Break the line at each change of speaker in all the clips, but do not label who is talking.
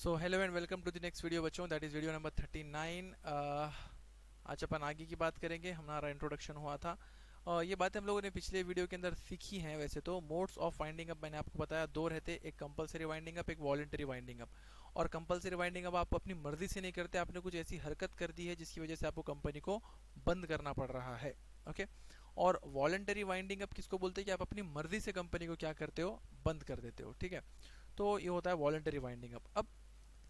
So hello and welcome to the next video बच्चों, that is video number 39। आज अपन आगे की बात करेंगे। हमारा इंट्रोडक्शन हुआ था और ये बातें हम लोगों ने पिछले वीडियो के अंदर सीखी हैं। वैसे तो मोड्स ऑफ वाइंडिंग अप मैंने आपको बताया दो रहते, एक कंपलसरी वाइंडिंग अप, एक वॉलंटरी वाइंडिंग अप। और कंपलसरी वाइंडिंग अप आप अपनी मर्जी से नहीं करते, आपने कुछ ऐसी हरकत कर दी है जिसकी वजह से आपको कंपनी को बंद करना पड़ रहा है। ओके। और वॉलंटरी वाइंडिंग अप किसको बोलते हैं कि आप अपनी मर्जी से कंपनी को क्या करते हो, बंद कर देते हो। ठीक है, तो ये होता है वॉलंटरी वाइंडिंग अप। अब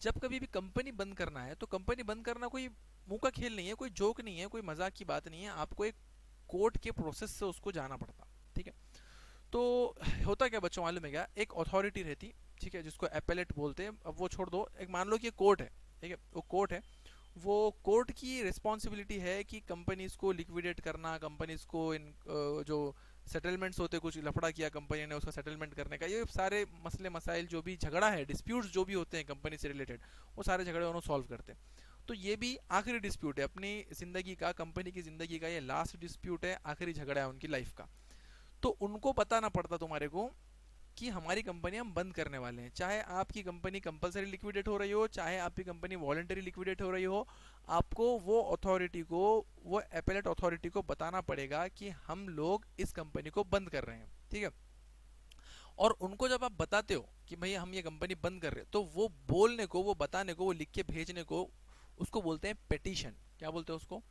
जब कभी भी कंपनी बंद करना है तो कंपनी बंद करना कोई मुंह का खेल नहीं है, कोई जोक नहीं है, कोई मजाक की बात नहीं है। आपको एक कोर्ट के प्रोसेस से उसको जाना पड़ता। ठीक है, तो होता क्या बच्चों मालूम है क्या, एक अथॉरिटी रहती, ठीक है, जिसको एपेलेट बोलते हैं। अब वो छोड़ दो, एक मान लो कि कोर्ट है। ठीक है, वो कोर्ट है। वो कोर्ट की रिस्पॉन्सिबिलिटी है कि कंपनीज को लिक्विडेट करना, कंपनीज को इन जो सेटलमेंट्स होते, कुछ लफड़ा किया कंपनी ने, उसका सेटलमेंट करने का, ये सारे मसले मसाइल जो भी झगड़ा है, डिस्प्यूट्स जो भी होते हैं कंपनी से रिलेटेड, वो सारे झगड़े उन्होंने सॉल्व करते हैं। तो ये भी आखिरी डिस्प्यूट है अपनी जिंदगी का, कंपनी की जिंदगी का ये लास्ट डिस्प्यूट है, आखिरी झगड़ा है उनकी लाइफ का। तो उनको बताना पड़ता तुम्हारे को कि हमारी कंपनी हम बंद करने वाले हैं। चाहे आपकी कंपनी कंपलसरी लिक्विडेट हो रही हो, चाहे आपकी कंपनी वॉलंटरी लिक्विडेट हो रही हो, आपको वो अथॉरिटी को, वो एपेलेट अथॉरिटी को बताना पड़ेगा कि हम लोग इस कंपनी को बंद कर रहे हैं। ठीक है, और उनको जब आप बताते हो कि भाई हम ये कंपनी बंद कर रहे हैं, तो वो बोलने को, वो बताने को, वो लिख के भेजने को, उसको बोलते हैं पेटिशन। क्या बोलते हैं उसको?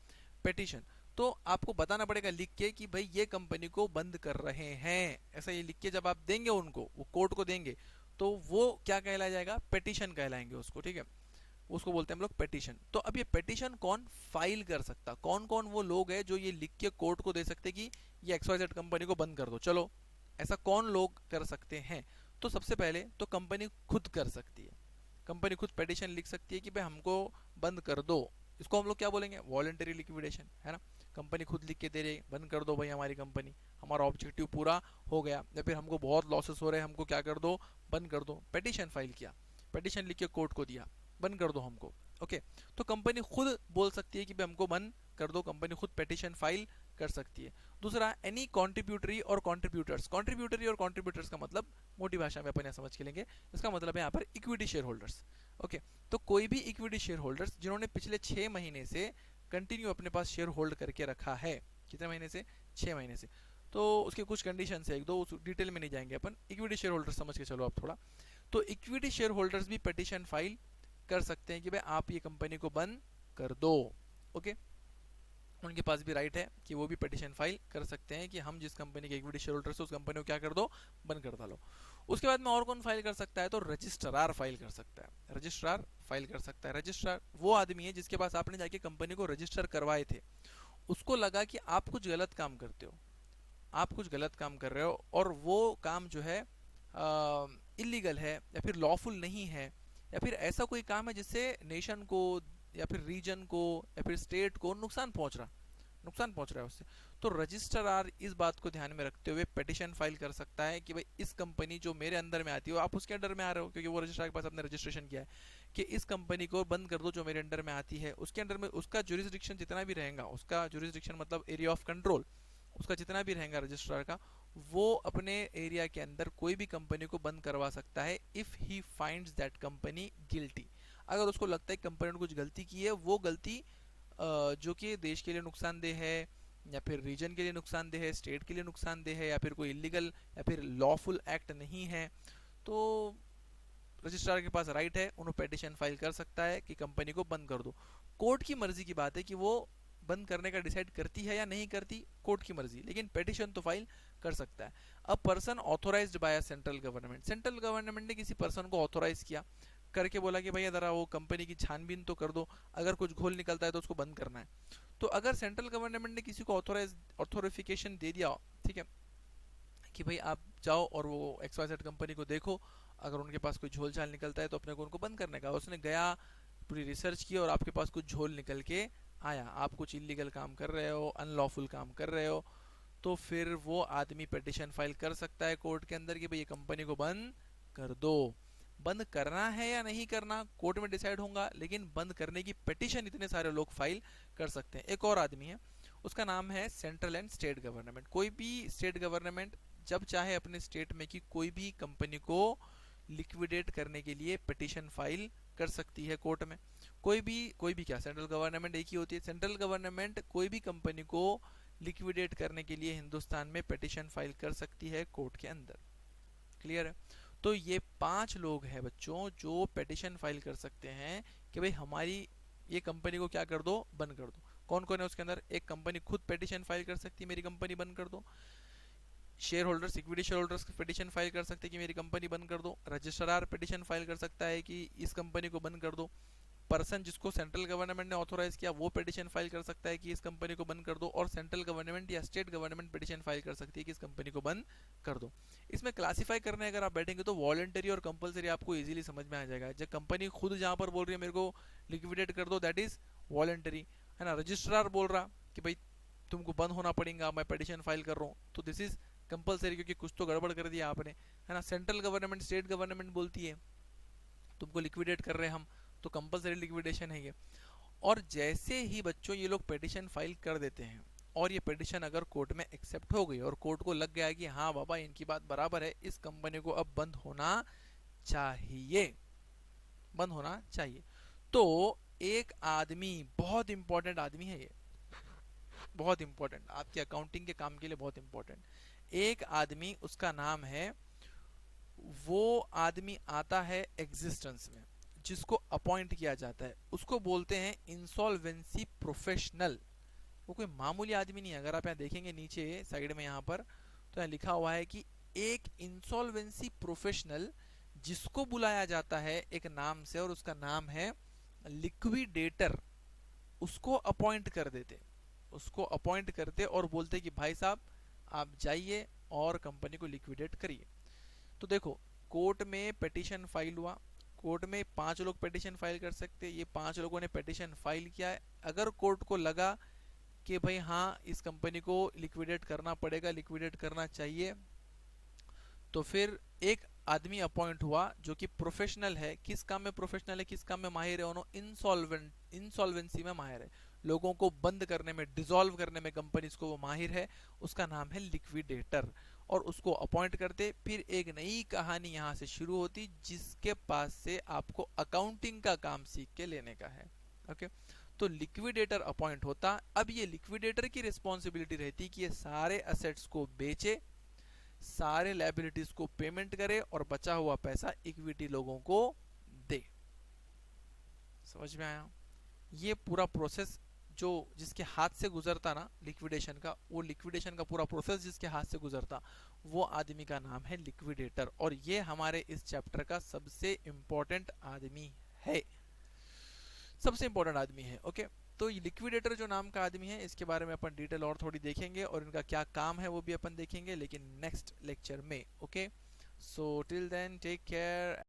पेटिशन। तो आपको बताना पड़ेगा लिख के कि भाई ये कंपनी को बंद कर रहे हैं, ऐसा ये लिख के जब आप देंगे उनको, वो कोर्ट को देंगे, तो वो क्या कहलाया जाएगा? पेटिशन कहलाएंगे उसको। ठीक है, उसको बोलते हैं हम लोग पेटिशन। तो अब ये पेटिशन कौन फाइल कर सकता, कौन कौन वो लोग हैं जो ये लिख के कोर्ट को दे सकते कि ये XYZ कंपनी को बंद कर दो, चलो, ऐसा कौन लोग कर सकते हैं? तो सबसे पहले तो कंपनी खुद कर सकती है। कंपनी खुद पेटिशन लिख सकती है कि भाई हमको बंद कर दो। इसको हम लोग क्या बोलेंगे? वॉलंटरी लिक्विडेशन, है ना। कंपनी खुद लिख के दे रही है, बंद कर दो भाई हमारी कंपनी, हमारा ऑब्जेक्टिव पूरा हो गया, या फिर हमको बहुत लॉसेस हो रहे हैं, हमको क्या कर दो, बंद कर दो। पेटिशन फाइल किया, पेटिशन लिख के कोर्ट को दिया, बंद कर दो हमको। ओके, तो कंपनी खुद बोल सकती है कि भाई हमको बंद कर दो, कंपनी खुद पेटिशन फाइल कर सकती है। दूसरा, एनी कॉन्ट्रीब्यूटरी और कॉन्ट्रीब्यूटर्स। कॉन्ट्रीब्यूटरी और कॉन्ट्रीब्यूटर्स का मतलब मोटी भाषा में अपन यहाँ समझ के लेंगे, इसका मतलब है यहाँ पर इक्विटी शेयर होल्डर्स। ओके, तो कोई भी इक्विटी शेयर होल्डर्स जिन्होंने पिछले 6 महीने से कंटिन्यू अपने पास शेयर होल्ड करके रखा है। कितने महीने से? 6 महीने से। तो उसके कुछ कंडीशन है, एक दो, उस डिटेल में नहीं जाएंगे अपन, इक्विटी शेयर होल्डर्स समझ के चलो आप थोड़ा। तो इक्विटी शेयर होल्डर्स भी पिटीशन फाइल कर सकते हैं कि भाई आप ये कंपनी को बंद कर दो। ओके, उनके पास भी राइट है कि वो भी पिटीशन फाइल कर सकते हैं कि हम जिस कंपनी के इक्विटी शेयर होल्डर्स है उस कंपनी को क्या कर दो, बंद कर डालो। उसके बाद में और कौन फाइल कर सकता है? तो रजिस्ट्रार फाइल कर सकता है। रजिस्ट्रार फाइल कर सकता है। रजिस्ट्रार वो आदमी है जिसके पास आपने जाके कंपनी को रजिस्टर करवाए थे, उसको लगा कि आप कुछ गलत काम करते हो, आप कुछ गलत काम कर रहे हो, और वो काम जो है इलीगल है या फिर लॉफुल नहीं है, या फिर ऐसा कोई काम है जिससे नेशन को या फिर रीजन को या फिर स्टेट को नुकसान पहुंच रहा है उससे। तो रजिस्ट्रार इस बात को ध्यान में रखते हुए पिटीशन फाइल कर सकता है कि भाई इस कंपनी जो मेरे अंदर में आती है, आप उसके अंडर में आ रहे हो क्योंकि वो रजिस्ट्रार के पास आपने रजिस्ट्रेशन किया है, कि इस कंपनी को बंद कर दो जो मेरे अंडर में आती है। उसके अंडर में उसका जुरिस्डिक्शन जितना भी रहेगा, उसका जुरिस्डिक्शन मतलब एरिया ऑफ कंट्रोल, उसका जितना भी रहेगा रजिस्ट्रार का, वो अपने एरिया के अंदर कोई भी कंपनी को बंद करवा सकता है if he finds that company guilty. अगर उसको लगता है कंपनी ने कुछ गलती की है, वो गलती जो कि देश के लिए नुकसानदेह है, या फिर रीजन के लिए नुकसानदेह है, स्टेट के लिए नुकसानदेह है, या फिर कोई इलीगल या फिर लॉफुल एक्ट नहीं है, तो रजिस्ट्रार के पास राइट है, उन्होंने पेटिशन फाइल कर सकता है कि कंपनी को बंद कर दो। कोर्ट की मर्जी की बात है कि वो बंद करने का डिसाइड करती है या नहीं करती, कोर्ट की मर्जी, लेकिन पेटिशन तो फाइल कर सकता है। A person authorised by a central government, central government ने किसी पर्सन को ऑथोराइज किया, करके बोला कि भैया जरा वो कंपनी की छानबीन तो कर दो, अगर कुछ घोल निकलता है तो उसको बंद करना है। तो अगर सेंट्रल गवर्नमेंट ने किसी को ऑथोरिफिकेशन दे दिया, ठीक है, कि भाई आप जाओ और वो XYZ कंपनी को देखो, अगर उनके पास कोई झोल झाल निकलता है तो अपने को उनको बंद करने का, उसने गया, पूरी रिसर्च की और आपके पास कुछ झोल निकल के आया, आप कुछ इलीगल काम कर रहे हो, अनलॉफुल काम कर रहे हो, तो फिर वो आदमी पिटीशन फाइल कर सकता है कोर्ट के अंदर कि भाई ये कंपनी को बंद कर दो। बंद करना है या नहीं करना कोर्ट में डिसाइड होगा, लेकिन बंद करने की पिटीशन इतने सारे लोग फाइल कर सकते हैं। एक और आदमी है, उसका नाम है सेंट्रल एंड स्टेट गवर्नमेंट। कोई भी स्टेट गवर्नमेंट जब चाहे अपने स्टेट में की कोई भी कंपनी को लिक्विडेट करने के लिए पिटीशन फाइल कर सकती है कोर्ट में। कोई भी क्या, सेंट्रल गवर्नमेंट एक ही होती है। सेंट्रल गवर्नमेंट कोई भी कंपनी को लिक्विडेट करने के लिए हिंदुस्तान में पिटीशन फाइल कर सकती है कोर्ट के अंदर। क्लियर है? तो ये 5 लोग हैं बच्चों जो पिटीशन फाइल कर सकते हैं कि भाई हमारी ये कंपनी को क्या कर दो, बंद कर दो। कौन कौन है उसके अंदर? एक कंपनी खुद पिटीशन फाइल कर सकती है मेरी कंपनी बंद कर दो। Share holders, equity share holders petition file कर सकते हैं कि मेरी कंपनी बंद कर दो। रजिस्ट्रार पिटीशन फाइल कर सकता है कि इस कंपनी को बंद कर दो। पर्सन जिसको सेंट्रल गवर्नमेंट ने ऑथोराइज किया वो पिटीशन फाइल कर सकता है कि इस कंपनी को बंद कर दो। और सेंट्रल गवर्नमेंट या स्टेट गवर्नमेंट पिटीशन फाइल कर सकती है कि इस कंपनी को बंद कर दो। इसमें क्लासिफाई करने अगर आप बैठेंगे तो वॉलंटरी और कंपलसरी आपको इजीली समझ में आ जाएगा। जब कंपनी खुद जहां पर बोल रही है मेरे को लिक्विडेट कर दो, दैट इज वॉलंटरी, है ना। रजिस्ट्रार बोल रहा कि भाई तुमको बंद होना पड़ेगा, मैं पिटीशन फाइल कर रहा हूँ, तो दिस इज कंपलसरी, क्योंकि कुछ तो गड़बड़ कर दिया आपने, है ना। सेंट्रल गवर्नमेंट, स्टेट गवर्नमेंट बोलती है तुमको लिक्विडेट कर रहे हैं हम, तो कंपलसरी लिक्विडेशन है ये। और जैसे ही बच्चों ये लोग पिटीशन फाइल कर देते हैं और ये पिटीशन अगर कोर्ट में एक्सेप्ट हो गई और कोर्ट को लग गया कि हाँ बाबा इनकी बात बराबर है, इस कंपनी को अब बंद होना चाहिए, बंद होना चाहिए, तो एक आदमी, बहुत इंपॉर्टेंट आदमी है ये, बहुत इंपॉर्टेंट, आपके अकाउंटिंग के काम के लिए बहुत इंपॉर्टेंट, एक आदमी, उसका नाम है, वो आदमी आता है एग्जिस्टेंस में जिसको अपॉइंट किया जाता है, उसको बोलते हैं इंसॉल्वेंसी प्रोफेशनल। वो कोई मामूली आदमी नहीं है। अगर आप यहाँ देखेंगे नीचे साइड में यहाँ पर, तो यहाँ लिखा हुआ है कि एक इंसॉल्वेंसी प्रोफेशनल जिसको बुलाया जाता है एक नाम से, और उसका नाम है लिक्विडेटर, उसको अपॉइंट कर देते, उसको अपॉइंट करते और बोलते कि भाई साहब आप जाइए और कंपनी को लिक्विडेट करिए। तो देखो, कोर्ट में पिटीशन फाइल हुआ, कोर्ट में 5 लोग पिटीशन फाइल कर सकते हैं, ये 5 लोगों ने पिटीशन फाइल किया है। अगर कोर्ट को लगा कि भाई हाँ इस कंपनी को लिक्विडेट करना पड़ेगा, लिक्विडेट करना चाहिए, तो फिर एक आदमी अपॉइंट हुआ जो कि प्रोफेशनल है। किस काम में प्रोफेशनल है, किस काम में माहिर है? उन्होंने इंसॉल्वेंसी में माहिर है, लोगों को बंद करने में, डिसॉल्व करने में कंपनीज को वो माहिर है, उसका नाम है लिक्विडेटर। और उसको अपॉइंट करते, फिर एक नई कहानी यहाँ से शुरू होती जिसके पास से आपको अकाउंटिंग का काम सीख के लेने का है। ओके, तो लिक्विडेटर अपॉइंट होता। अब ये लिक्विडेटर की रिस्पॉन्सिबिलिटी रहती कि ये सारे असेट्स को बेचे, सारे लायबिलिटीज को पेमेंट करे और बचा हुआ पैसा इक्विटी लोगों को दे। समझ में आया? ये पूरा प्रोसेस जो जिसके हाथ से गुजरता ना लिक्विडेशन का, वो लिक्विडेशन का पूरा प्रोसेस जिसके हाथ से गुजरता, वो आदमी का नाम है लिक्विडेटर। और ये हमारे इस चैप्टर का सबसे इंपॉर्टेंट आदमी है, सबसे इंपॉर्टेंट आदमी है। ओके, तो लिक्विडेटर जो नाम का आदमी है, इसके बारे में अपन डिटेल और थोड़ी देखेंगे और इनका क्या काम है वो भी अपन देखेंगे, लेकिन नेक्स्ट लेक्चर में। Okay, so till then take care.